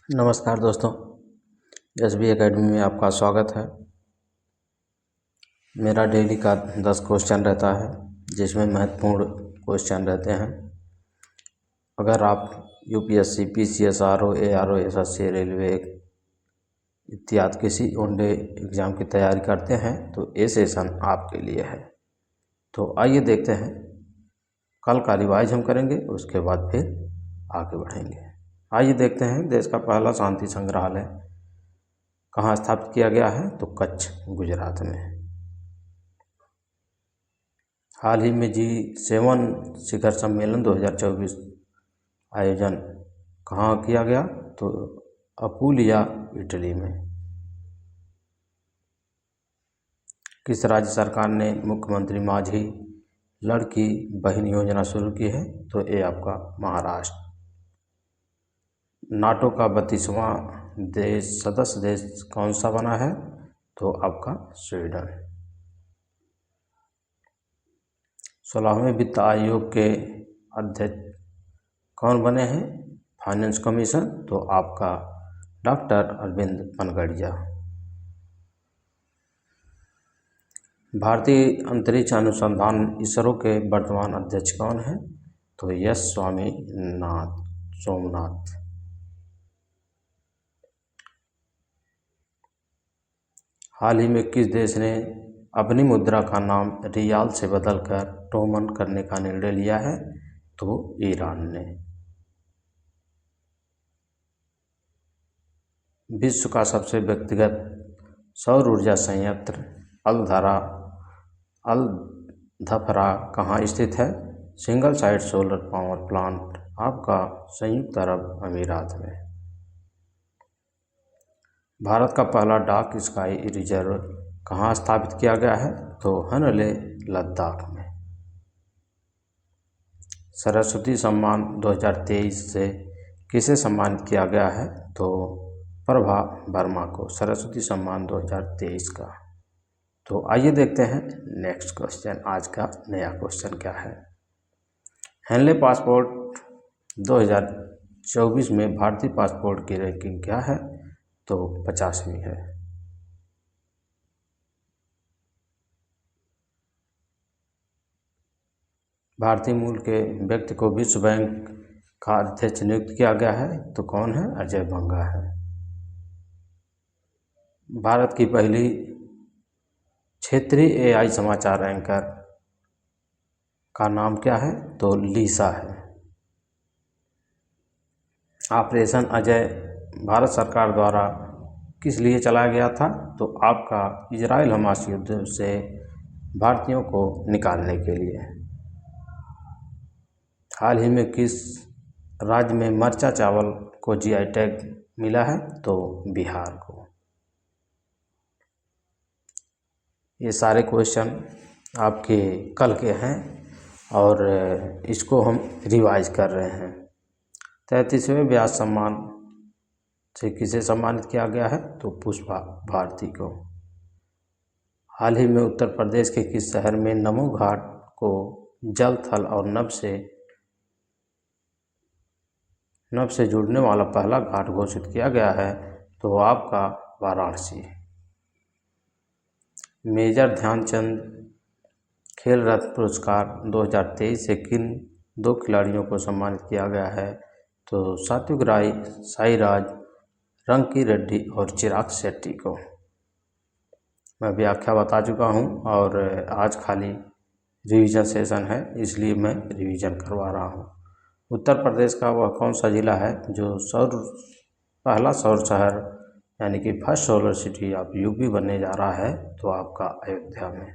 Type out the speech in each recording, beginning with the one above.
नमस्कार दोस्तों, SB academy में आपका स्वागत है। मेरा डेली का 10 क्वेश्चन रहता है जिसमें महत्वपूर्ण क्वेश्चन रहते हैं। अगर आप UPSC, PCS, RO, ARO, SSC, railway इत्यादि किसी वनडे एग्ज़ाम की तैयारी करते हैं तो ये सेशन आपके लिए है। तो आइए देखते हैं, कल का रिवाइज हम करेंगे, उसके बाद फिर आगे बढ़ेंगे। आइए देखते हैं, देश का पहला शांति संग्रहालय कहाँ स्थापित किया गया है? तो कच्छ, गुजरात में। हाल ही में G7 शिखर सम्मेलन 2024 आयोजन कहाँ किया गया? तो अपुलिया, इटली में। किस राज्य सरकार ने मुख्यमंत्री माझी लड़की बहन योजना शुरू की है? तो ये आपका महाराष्ट्र। नाटो का 32वां सदस्य देश कौन सा बना है? तो आपका स्वीडन। 16वें वित्त आयोग के अध्यक्ष कौन बने हैं? फाइनेंस कमीशन, तो आपका डॉक्टर अरविंद पनगड़िया। भारतीय अंतरिक्ष अनुसंधान इसरो के वर्तमान अध्यक्ष कौन हैं? तो एस सोमनाथ। हाल ही में किस देश ने अपनी मुद्रा का नाम रियाल से बदलकर टोमन करने का निर्णय लिया है? तो ईरान ने। विश्व का सबसे व्यक्तिगत सौर ऊर्जा संयंत्र अल धफरा कहाँ स्थित है? Single site solar power plant आपका संयुक्त अरब अमीरात में। भारत का पहला डाक स्काई रिजर्व कहाँ स्थापित किया गया है? तो हनले, लद्दाख में। सरस्वती सम्मान 2023 से किसे सम्मानित किया गया है? तो प्रभा वर्मा को सरस्वती सम्मान 2023 का। तो आइए देखते हैं नेक्स्ट क्वेश्चन, आज का नया क्वेश्चन क्या है। हेनले पासपोर्ट 2024 में भारतीय पासपोर्ट की रैंकिंग क्या है? तो 50वीं है। भारतीय मूल के व्यक्ति को विश्व बैंक का अध्यक्ष नियुक्त किया गया है, तो कौन है? अजय बंगा है। भारत की पहली क्षेत्रीय AI समाचार एंकर का नाम क्या है? तो लीसा है। ऑपरेशन अजय भारत सरकार द्वारा किस लिए चलाया गया था? तो आपका इजराइल हमास युद्ध से भारतीयों को निकालने के लिए। हाल ही में किस राज्य में मरचा चावल को GI टैग मिला है? तो बिहार को। ये सारे क्वेश्चन आपके कल के हैं और इसको हम रिवाइज कर रहे हैं। 33वें व्यास सम्मान से किसे सम्मानित किया गया है? तो पुष्पा भारती को। हाल ही में उत्तर प्रदेश के किस शहर में नमो घाट को जल, थल और नभ से जुड़ने वाला पहला घाट घोषित किया गया है? तो आपका वाराणसी। मेजर ध्यानचंद खेल रत्न पुरस्कार 2023 से किन 2 खिलाड़ियों को सम्मानित किया गया है? तो सात्विक राय साईराज रंकी रेड्डी और चिराग शेट्टी को। मैं व्याख्या बता चुका हूं और आज खाली रिवीजन सेशन है, इसलिए मैं रिवीजन करवा रहा हूं। उत्तर प्रदेश का वह कौन सा जिला है जो पहला सौर शहर यानी कि first solar city of UP बनने जा रहा है? तो आपका अयोध्या में।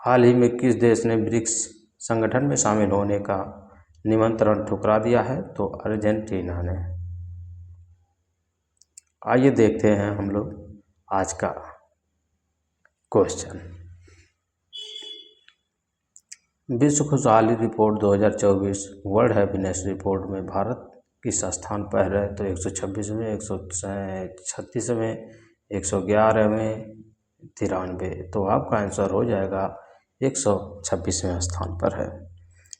हाल ही में किस देश ने ब्रिक्स संगठन में शामिल होने का निमंत्रण ठुकरा दिया है? तो अर्जेंटीना ने। आइए देखते हैं हम लोग आज का क्वेश्चन। विश्व खुशहाली रिपोर्ट 2024 वर्ल्ड हैप्पीनेस रिपोर्ट में भारत किस स्थान पर है? तो 126वें, 136वें, 111वें, 93। तो आपका आंसर हो जाएगा 126वें स्थान पर है।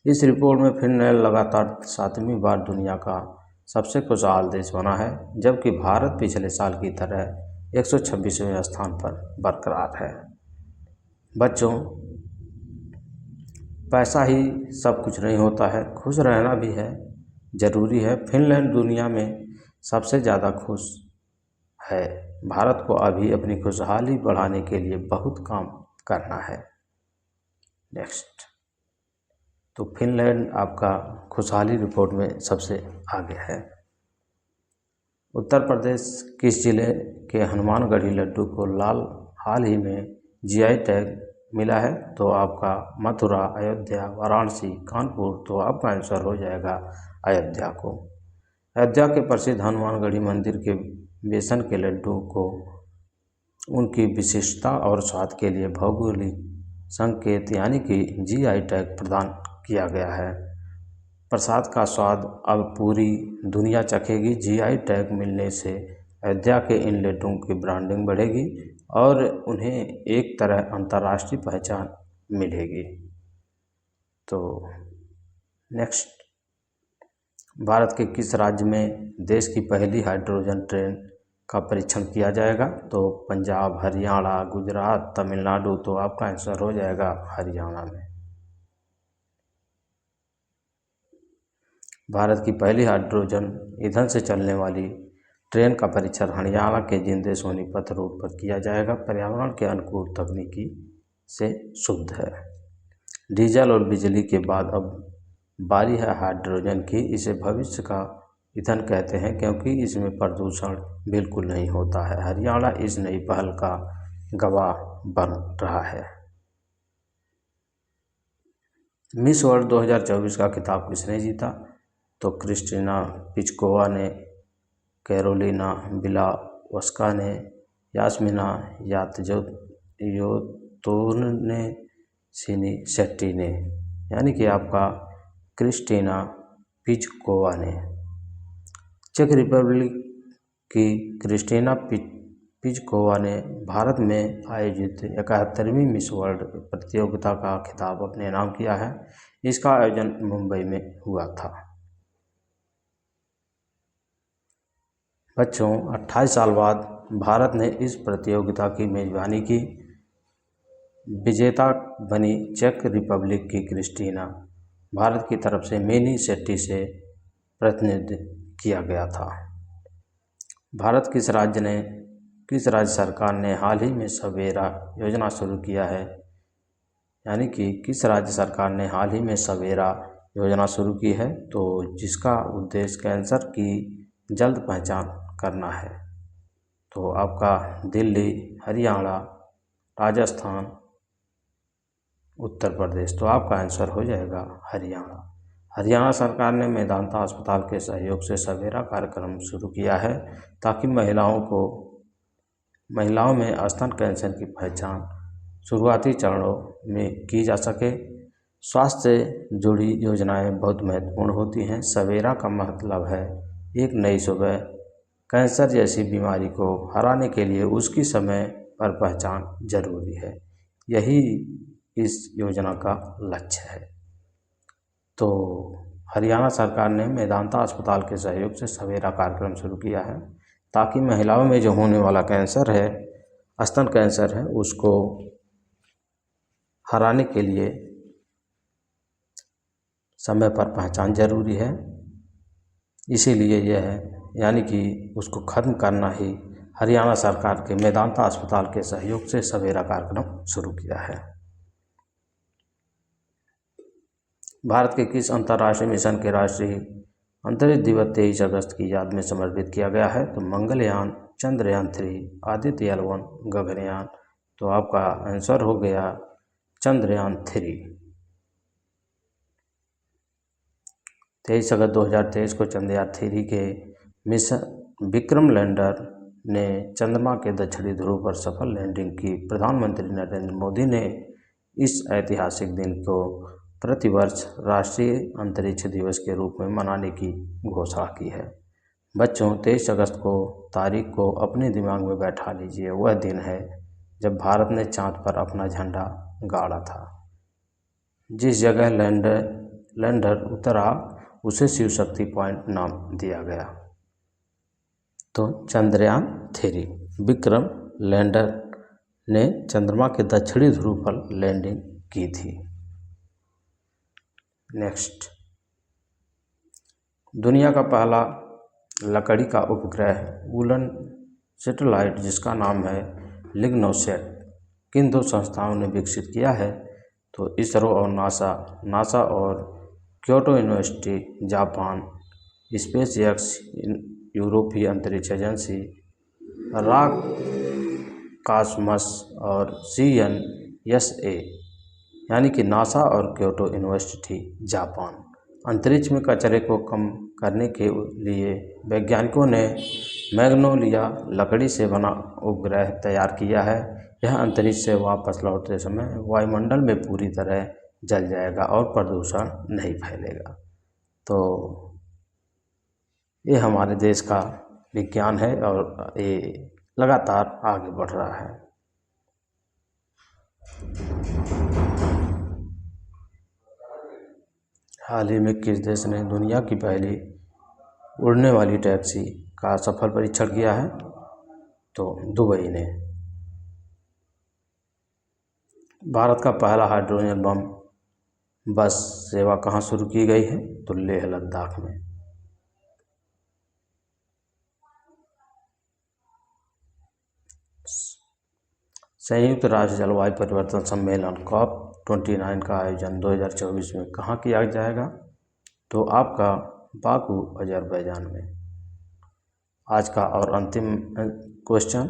इस रिपोर्ट में फिनलैंड लगातार 7वीं बार दुनिया का सबसे खुशहाल देश बना है, जबकि भारत पिछले साल की तरह 126वें स्थान पर बरकरार है। बच्चों, पैसा ही सब कुछ नहीं होता है, खुश रहना भी है, ज़रूरी है। फिनलैंड दुनिया में सबसे ज़्यादा खुश है। भारत को अभी अपनी खुशहाली बढ़ाने के लिए बहुत काम करना है। नेक्स्ट, तो फिनलैंड आपका खुशहाली रिपोर्ट में सबसे आगे है। उत्तर प्रदेश किस जिले के हनुमानगढ़ी लड्डू को हाल ही में जीआई टैग मिला है? तो आपका मथुरा, अयोध्या, वाराणसी, कानपुर। तो आपका आंसर हो जाएगा अयोध्या को। अयोध्या के प्रसिद्ध हनुमानगढ़ी मंदिर के बेसन के लड्डू को उनकी विशिष्टता और स्वाद के लिए भौगोलिक संकेत यानी कि जीआई टैग प्रदान किया गया है। प्रसाद का स्वाद अब पूरी दुनिया चखेगी। जीआई टैग मिलने से अयोध्या के इन लड्डुओं की ब्रांडिंग बढ़ेगी और उन्हें एक तरह अंतर्राष्ट्रीय पहचान मिलेगी। तो नेक्स्ट, भारत के किस राज्य में देश की पहली हाइड्रोजन ट्रेन का परीक्षण किया जाएगा? तो पंजाब, हरियाणा, गुजरात, तमिलनाडु। तो आपका आंसर हो जाएगा हरियाणा में। भारत की पहली हाइड्रोजन ईंधन से चलने वाली ट्रेन का परीक्षण हरियाणा के जिंदे सोनीपत रोड पर किया जाएगा। पर्यावरण के अनुकूल तकनीकी से शुद्ध है। डीजल और बिजली के बाद अब बारी है हाइड्रोजन की। इसे भविष्य का ईंधन कहते हैं क्योंकि इसमें प्रदूषण बिल्कुल नहीं होता है। हरियाणा इस नई पहल का गवाह बन रहा है। मिस वर्ल्ड 2024 का खिताब किसने जीता? तो क्रिस्टीना पिचकोवा ने, कैरोलिना बिलावस्का ने, यास्मिना यातोन ने, सिनी शेट्टी ने। यानी कि आपका क्रिस्टीना पिचकोवा ने। चेक रिपब्लिक की क्रिस्टीना पिचकोवा ने भारत में आयोजित 71वीं मिस वर्ल्ड प्रतियोगिता का खिताब अपने नाम किया है। इसका आयोजन मुंबई में हुआ था। बच्चों, 28 साल बाद भारत ने इस प्रतियोगिता की मेजबानी की। विजेता बनी चेक रिपब्लिक की क्रिस्टीना। भारत की तरफ से मेनी शेट्टी से प्रतिनिधित्व किया गया था। भारत किस राज्य सरकार ने हाल ही में सवेरा योजना शुरू किया है? यानी कि किस राज्य सरकार ने हाल ही में सवेरा योजना शुरू की है? तो जिसका उद्देश्य कैंसर की जल्द पहचान करना है। तो आपका दिल्ली, हरियाणा, राजस्थान, उत्तर प्रदेश। तो आपका आंसर हो जाएगा हरियाणा। हरियाणा सरकार ने मेदांता अस्पताल के सहयोग से सवेरा कार्यक्रम शुरू किया है ताकि महिलाओं में स्तन कैंसर की पहचान शुरुआती चरणों में की जा सके। स्वास्थ्य से जुड़ी योजनाएं बहुत महत्वपूर्ण होती हैं। सवेरा का मतलब है एक नई सुबह। कैंसर जैसी बीमारी को हराने के लिए उसकी समय पर पहचान जरूरी है। यही इस योजना का लक्ष्य है। तो हरियाणा सरकार ने मेदांता अस्पताल के सहयोग से सवेरा कार्यक्रम शुरू किया है ताकि महिलाओं में जो होने वाला कैंसर है, स्तन कैंसर है, उसको हराने के लिए समय पर पहचान जरूरी है। इसीलिए यह है, यानी कि उसको खत्म करना ही हरियाणा सरकार के मेदांता अस्पताल के सहयोग से सवेरा कार्यक्रम शुरू किया है। भारत के किस अंतर्राष्ट्रीय मिशन के राष्ट्रीय अंतरिक्ष दिवस 23 अगस्त की याद में समर्पित किया गया है? तो मंगलयान, चंद्रयान 3, आदित्य L1, गगनयान। तो आपका आंसर हो गया चंद्रयान 3। 23 अगस्त 2023 को चंद्रयान 3 के मिशन विक्रम लैंडर ने चंद्रमा के दक्षिणी ध्रुव पर सफल लैंडिंग की। प्रधानमंत्री नरेंद्र मोदी ने इस ऐतिहासिक दिन को प्रतिवर्ष राष्ट्रीय अंतरिक्ष दिवस के रूप में मनाने की घोषणा की है। बच्चों, 23 अगस्त को तारीख को अपने दिमाग में बैठा लीजिए। वह दिन है जब भारत ने चांद पर अपना झंडा गाड़ा था। जिस जगह लैंडर उतरा उसे शिव शक्ति पॉइंट नाम दिया गया। तो चंद्रयान 3 विक्रम लैंडर ने चंद्रमा के दक्षिणी ध्रुव पर लैंडिंग की थी। नेक्स्ट, दुनिया का पहला लकड़ी का उपग्रह वुलन सैटेलाइट जिसका नाम है लिग्नोसैट किन दो संस्थाओं ने विकसित किया है? तो इसरो और नासा और Kyoto university Japan, space x यूरोपीय अंतरिक्ष एजेंसी, रॉक कॉस्मस और CNSA यानी कि नासा और क्योटो यूनिवर्सिटी जापान। अंतरिक्ष में कचरे को कम करने के लिए वैज्ञानिकों ने मैग्नोलिया लकड़ी से बना उपग्रह तैयार किया है। यह अंतरिक्ष से वापस लौटते समय वायुमंडल में पूरी तरह जल जाएगा और प्रदूषण नहीं फैलेगा। तो ये हमारे देश का विज्ञान है और ये लगातार आगे बढ़ रहा है। हाल ही में किस देश ने दुनिया की पहली उड़ने वाली टैक्सी का सफल परीक्षण किया है? तो दुबई ने। भारत का पहला हाइड्रोजन बम बस सेवा कहाँ शुरू की गई है? तो लेह लद्दाख में। संयुक्त राष्ट्र जलवायु परिवर्तन सम्मेलन COP29 का आयोजन 2024 में कहाँ किया जाएगा? तो आपका बाकू अजरबैजान में। आज का और अंतिम question,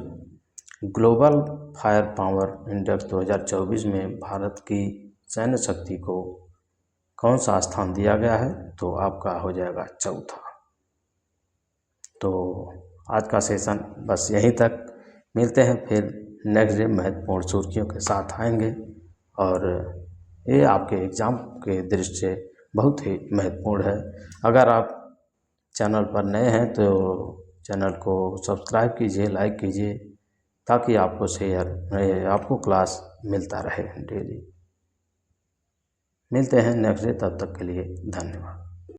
global fire power index 2024 में भारत की सैन्य शक्ति को कौन सा स्थान दिया गया है? तो आपका हो जाएगा चौथा। तो आज का सेशन बस यहीं तक, मिलते हैं फिर नेक्स्ट डे महत्वपूर्ण सुर्खियों के साथ आएंगे और ये आपके एग्ज़ाम के दृष्टि से बहुत ही महत्वपूर्ण है। अगर आप चैनल पर नए हैं तो चैनल को सब्सक्राइब कीजिए, लाइक कीजिए ताकि आपको क्लास मिलता रहे डेली। मिलते हैं नेक्स्ट डे, तब तक के लिए धन्यवाद।